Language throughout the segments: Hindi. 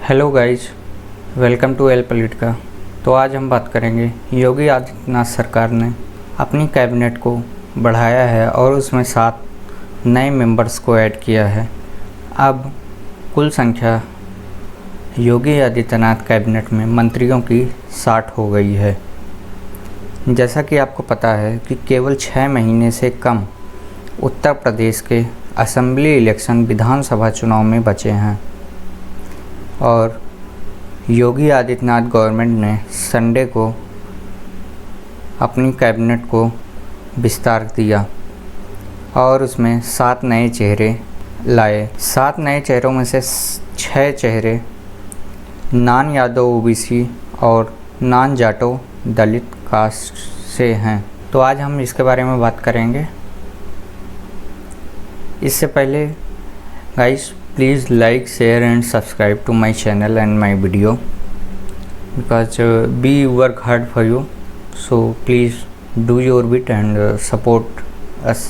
Hello guys, welcome to El Politica. तो आज हम बात करेंगे योगी आदित्यनाथ सरकार ने अपनी कैबिनेट को बढ़ाया है और उसमें 7 नए मेंबर्स को ऐड किया है। अब कुल संख्या योगी आदित्यनाथ कैबिनेट में मंत्रियों की 60 हो गई है। जैसा कि आपको पता है कि केवल 6 महीने से कम उत्तर प्रदेश के असेंबली इलेक्शन विधानसभा चुनाव में बचे हैं और योगी आदित्यनाथ गवर्नमेंट ने संडे को अपनी कैबिनेट को विस्तार दिया और उसमें 7 नए चेहरे लाए। 7 नए चेहरों में से 6 चेहरे नॉन यादव ओबीसी और नॉन जाटो दलित कास्ट से हैं। तो आज हम इसके बारे में बात करेंगे। इससे पहले guys, please like, share and subscribe to my channel and my video because we work hard for you, so please do your bit and support us.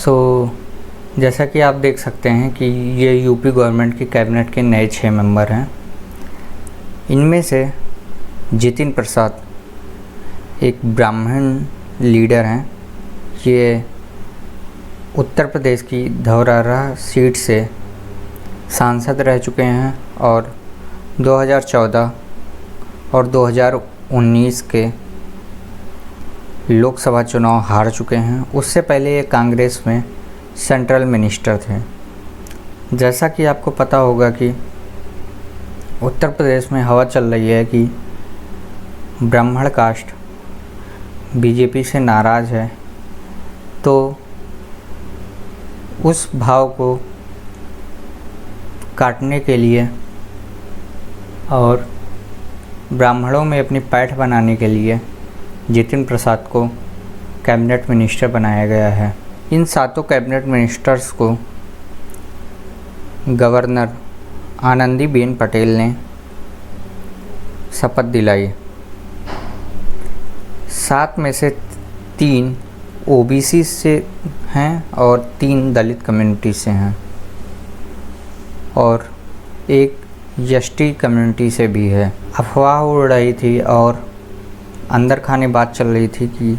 So जैसा कि आप देख सकते हैं कि ये यूपी गवर्नमेंट की कैबिनेट के नए 6 मेंबर हैं। इनमें से जितिन प्रसाद एक ब्राह्मण लीडर हैं। ये उत्तर प्रदेश की धौरहरा सीट से सांसद रह चुके हैं और 2014 और 2019 के लोकसभा चुनाव हार चुके हैं। उससे पहले ये कांग्रेस में सेंट्रल मिनिस्टर थे। जैसा कि आपको पता होगा कि उत्तर प्रदेश में हवा चल रही है कि ब्राह्मण कास्ट बीजेपी से नाराज़ है, तो उस भाव को काटने के लिए और ब्राह्मणों में अपनी पैठ बनाने के लिए जितिन प्रसाद को कैबिनेट मिनिस्टर बनाया गया है। इन 7 कैबिनेट मिनिस्टर्स को गवर्नर आनंदीबेन पटेल ने शपथ दिलाई। 7 में से 3 ओबीसी से हैं और 3 दलित कम्युनिटी से हैं और एक एसटी कम्युनिटी से भी है। अफवाह उड़ रही थी और अंदर खाने बात चल रही थी कि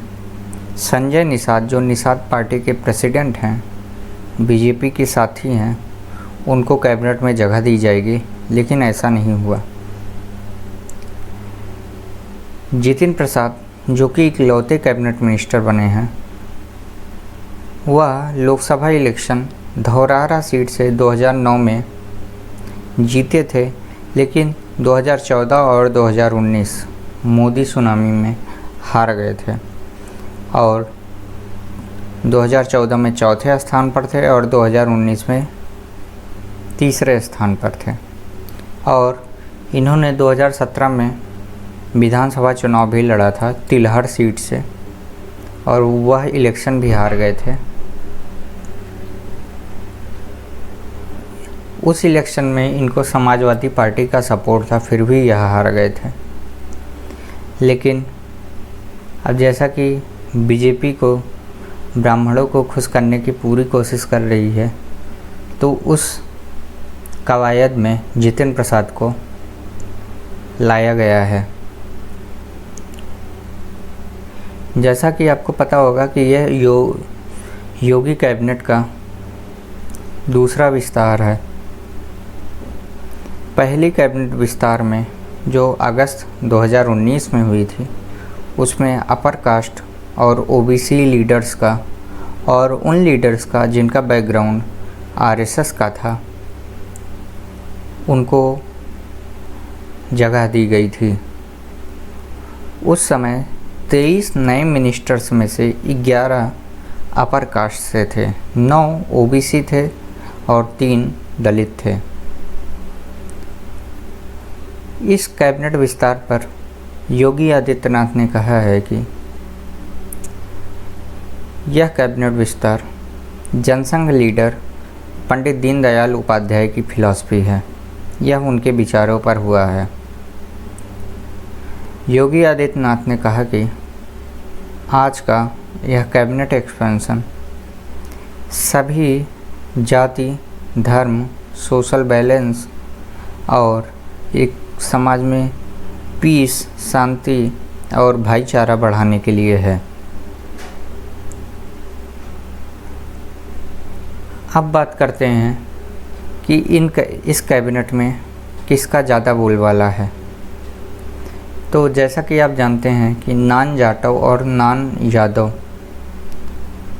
संजय निषाद, जो निषाद पार्टी के प्रेसिडेंट हैं, बीजेपी के साथी हैं, उनको कैबिनेट में जगह दी जाएगी, लेकिन ऐसा नहीं हुआ। जितिन प्रसाद, जो कि इकलौते कैबिनेट मिनिस्टर बने हैं, वह लोकसभा इलेक्शन धौरहरा सीट से 2009 में जीते थे, लेकिन 2014 और 2019 मोदी सुनामी में हार गए थे और 2014 में चौथे स्थान पर थे और 2019 में तीसरे स्थान पर थे। और इन्होंने 2017 में विधानसभा चुनाव भी लड़ा था तिलहर सीट से और वह इलेक्शन भी हार गए थे। उस इलेक्शन में इनको समाजवादी पार्टी का सपोर्ट था, फिर भी यह हार गए थे। लेकिन अब जैसा कि बीजेपी को ब्राह्मणों को खुश करने की पूरी कोशिश कर रही है, तो उस कवायद में जितिन प्रसाद को लाया गया है। जैसा कि आपको पता होगा कि यह योगी कैबिनेट का दूसरा विस्तार है। पहली कैबिनेट विस्तार में जो अगस्त 2019 में हुई थी, उसमें अपर कास्ट और ओबीसी लीडर्स का और उन लीडर्स का जिनका बैकग्राउंड आरएसएस का था, उनको जगह दी गई थी। उस समय 23 नए मिनिस्टर्स में से 11 अपर कास्ट से थे, 9 ओबीसी थे और 3 दलित थे। इस कैबिनेट विस्तार पर योगी आदित्यनाथ ने कहा है कि यह कैबिनेट विस्तार जनसंघ लीडर पंडित दीनदयाल उपाध्याय की फिलॉसफी है। यह उनके विचारों पर हुआ है। योगी आदित्यनाथ ने कहा कि आज का यह कैबिनेट एक्सपेंशन सभी जाति, धर्म, सोशल बैलेंस और एक समाज में पीस, शांति और भाईचारा बढ़ाने के लिए है। अब बात करते हैं कि इस कैबिनेट में किसका ज़्यादा बोलबाला है। तो जैसा कि आप जानते हैं कि नॉन जाटव और नॉन यादव,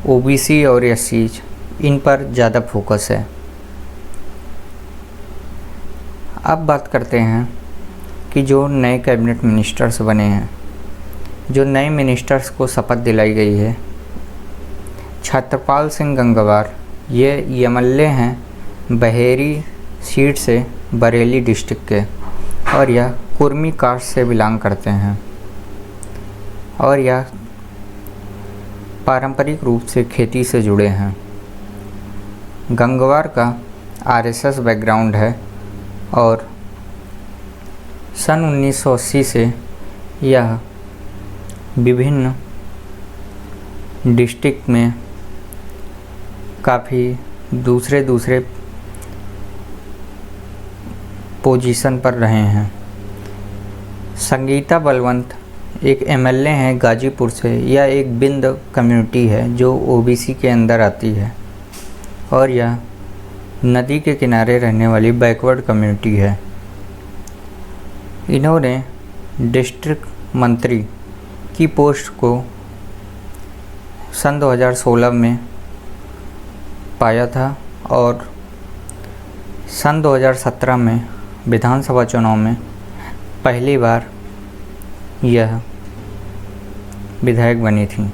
ओबीसी और एससी, इन पर ज़्यादा फोकस है। अब बात करते हैं कि जो नए कैबिनेट मिनिस्टर्स बने हैं, जो नए मिनिस्टर्स को शपथ दिलाई गई है, छत्रपाल सिंह गंगवार ये एमएलए हैं बहेरी सीट से, बरेली डिस्ट्रिक्ट के, और यह कुर्मी कास्ट से बिलोंग करते हैं और यह पारंपरिक रूप से खेती से जुड़े हैं। गंगवार का आरएसएस बैकग्राउंड है और सन 1980 से यह विभिन्न डिस्ट्रिक्ट में काफ़ी दूसरे पोजीशन पर रहे हैं। संगीता बलवंत एक एमएलए हैं गाजीपुर से। यह एक बिंद कम्युनिटी है जो ओबीसी के अंदर आती है और यह नदी के किनारे रहने वाली बैकवर्ड कम्युनिटी है। इन्होंने डिस्ट्रिक्ट मंत्री की पोस्ट को सन 2016 में पाया था और सन 2017 में विधानसभा चुनाव में पहली बार यह विधायक बनी थी।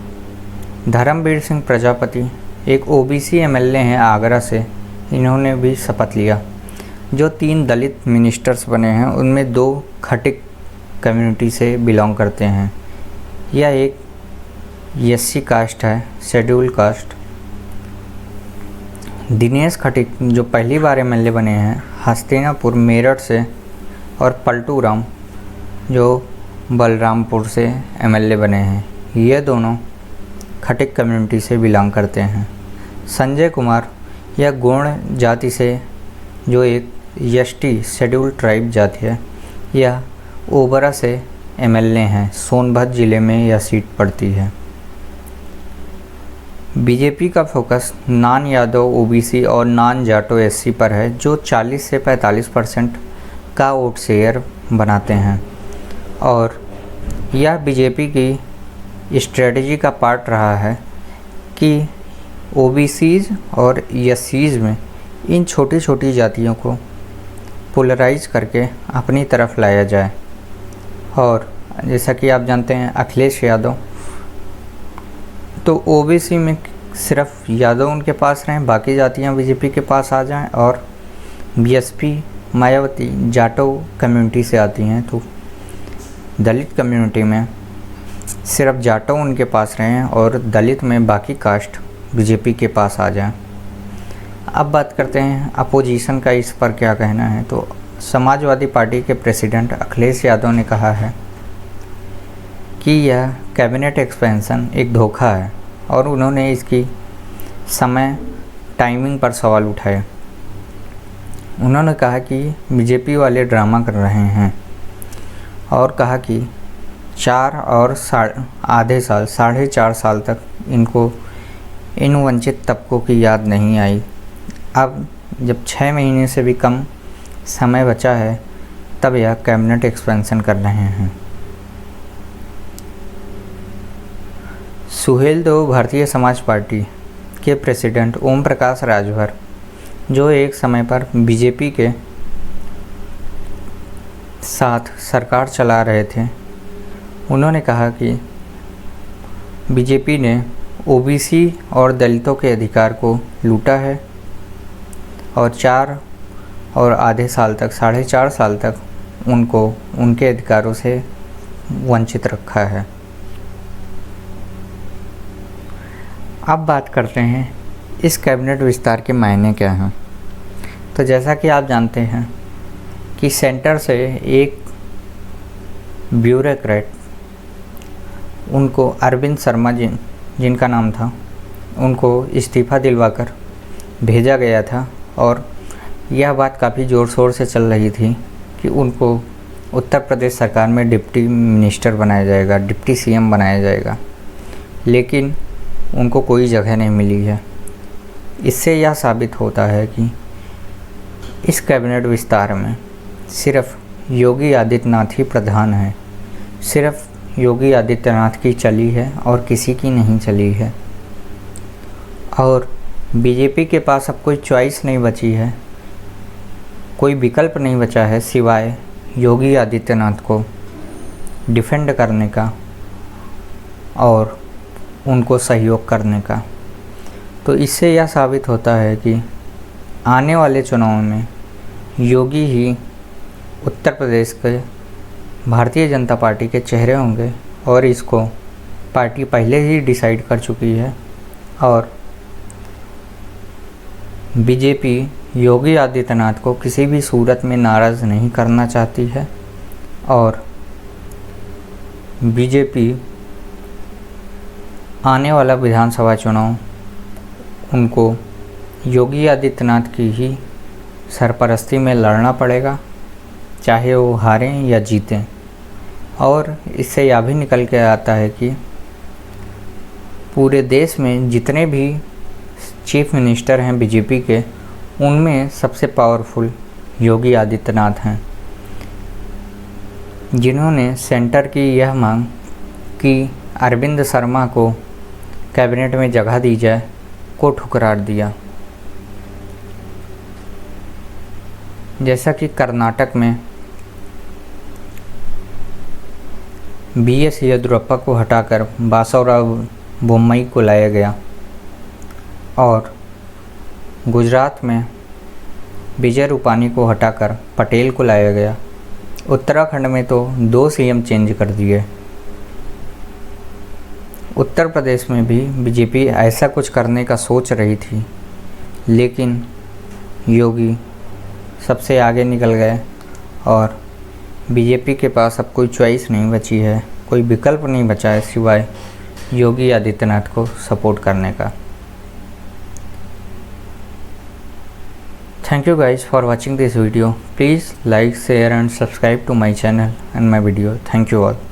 धर्मवीर सिंह प्रजापति एक ओबीसी एमएलए हैं आगरा से। इन्होंने भी शपथ लिया। जो 3 दलित मिनिस्टर्स बने हैं उनमें 2 खटिक कम्युनिटी से बिलोंग करते हैं। यह एक एससी कास्ट है, शेड्यूल कास्ट। दिनेश खटिक जो पहली बार एमएलए बने हैं हस्तिनापुर मेरठ से, और पलटू राम जो बलरामपुर से एमएलए बने हैं, ये दोनों खटिक कम्युनिटी से बिलोंग करते हैं। संजय कुमार यह गोंड जाति से, जो एक एसटी शेड्यूल ट्राइब जाति है, यह ओबरा से एमएलए हैं। सोनभद्र ज़िले में यह सीट पड़ती है। बीजेपी का फोकस नॉन यादव ओबीसी और नॉन जाटो एससी पर है, जो 40 से 45% का वोट शेयर बनाते हैं और यह बीजेपी की स्ट्रेटजी का पार्ट रहा है कि ओबीसीज और एससीज में इन छोटी छोटी जातियों को पोलराइज करके अपनी तरफ लाया जाए। और जैसा कि आप जानते हैं अखिलेश यादव तो ओबीसी में सिर्फ यादव उनके पास रहें, बाकी जातियां बीजेपी के पास आ जाएं, और बीएसपी मायावती जाटो कम्युनिटी से आती हैं तो दलित कम्युनिटी में सिर्फ जाटो उनके पास रहें और दलित में बाकी कास्ट बीजेपी के पास आ जाएं। अब बात करते हैं अपोजिशन का इस पर क्या कहना है। तो समाजवादी पार्टी के प्रेसिडेंट अखिलेश यादव ने कहा है कि यह कैबिनेट एक्सपेंशन एक धोखा है और उन्होंने इसकी समय टाइमिंग पर सवाल उठाए। उन्होंने कहा कि बीजेपी वाले ड्रामा कर रहे हैं और कहा कि 4 और आधे साल, 4.5 साल तक इनको इन वंचित तबकों की याद नहीं आई। अब जब 6 महीने से भी कम समय बचा है तब यह कैबिनेट एक्सपेंशन कर रहे हैं। सुहेलदेव भारतीय समाज पार्टी के प्रेसिडेंट ओम प्रकाश राजभर, जो एक समय पर बीजेपी के साथ सरकार चला रहे थे, उन्होंने कहा कि बीजेपी ने ओबीसी और दलितों के अधिकार को लूटा है और 4 और आधे साल तक, 4.5 साल तक उनको उनके अधिकारों से वंचित रखा है। अब बात करते हैं इस कैबिनेट विस्तार के मायने क्या हैं। तो जैसा कि आप जानते हैं कि सेंटर से एक ब्यूरोक्रेट, उनको अरविंद शर्मा जिनका नाम था, उनको इस्तीफ़ा दिलवाकर भेजा गया था और यह बात काफ़ी ज़ोर शोर से चल रही थी कि उनको उत्तर प्रदेश सरकार में डिप्टी मिनिस्टर बनाया जाएगा, डिप्टी सीएम बनाया जाएगा, लेकिन उनको कोई जगह नहीं मिली है। इससे यह साबित होता है कि इस कैबिनेट विस्तार में सिर्फ योगी आदित्यनाथ ही प्रधान है, सिर्फ योगी आदित्यनाथ की चली है और किसी की नहीं चली है। और बीजेपी के पास अब कोई चॉइस नहीं बची है, कोई विकल्प नहीं बचा है सिवाय योगी आदित्यनाथ को डिफेंड करने का और उनको सहयोग करने का। तो इससे यह साबित होता है कि आने वाले चुनाव में योगी ही उत्तर प्रदेश के भारतीय जनता पार्टी के चेहरे होंगे और इसको पार्टी पहले ही डिसाइड कर चुकी है। और बीजेपी योगी आदित्यनाथ को किसी भी सूरत में नाराज़ नहीं करना चाहती है और बीजेपी आने वाला विधानसभा चुनाव उनको योगी आदित्यनाथ की ही सरपरस्ती में लड़ना पड़ेगा, चाहे वो हारें या जीतें। और इससे यह भी निकल के आता है कि पूरे देश में जितने भी चीफ मिनिस्टर हैं बीजेपी के, उनमें सबसे पावरफुल योगी आदित्यनाथ हैं, जिन्होंने सेंटर की यह मांग कि अरविंद शर्मा को कैबिनेट में जगह दी जाए को ठुकरा दिया। जैसा कि कर्नाटक में BS येदियुरप्पा को हटाकर बासवराव बोम्मई को लाया गया और गुजरात में विजय रूपानी को हटाकर पटेल को लाया गया। उत्तराखंड में तो 2 CM चेंज कर दिए। उत्तर प्रदेश में भी बीजेपी ऐसा कुछ करने का सोच रही थी, लेकिन योगी सबसे आगे निकल गए और बीजेपी के पास अब कोई चॉइस नहीं बची है, कोई विकल्प नहीं बचा है सिवाय योगी आदित्यनाथ को सपोर्ट करने का। Thank you guys for watching this video. Please like, share and subscribe to my channel and my video. Thank you all.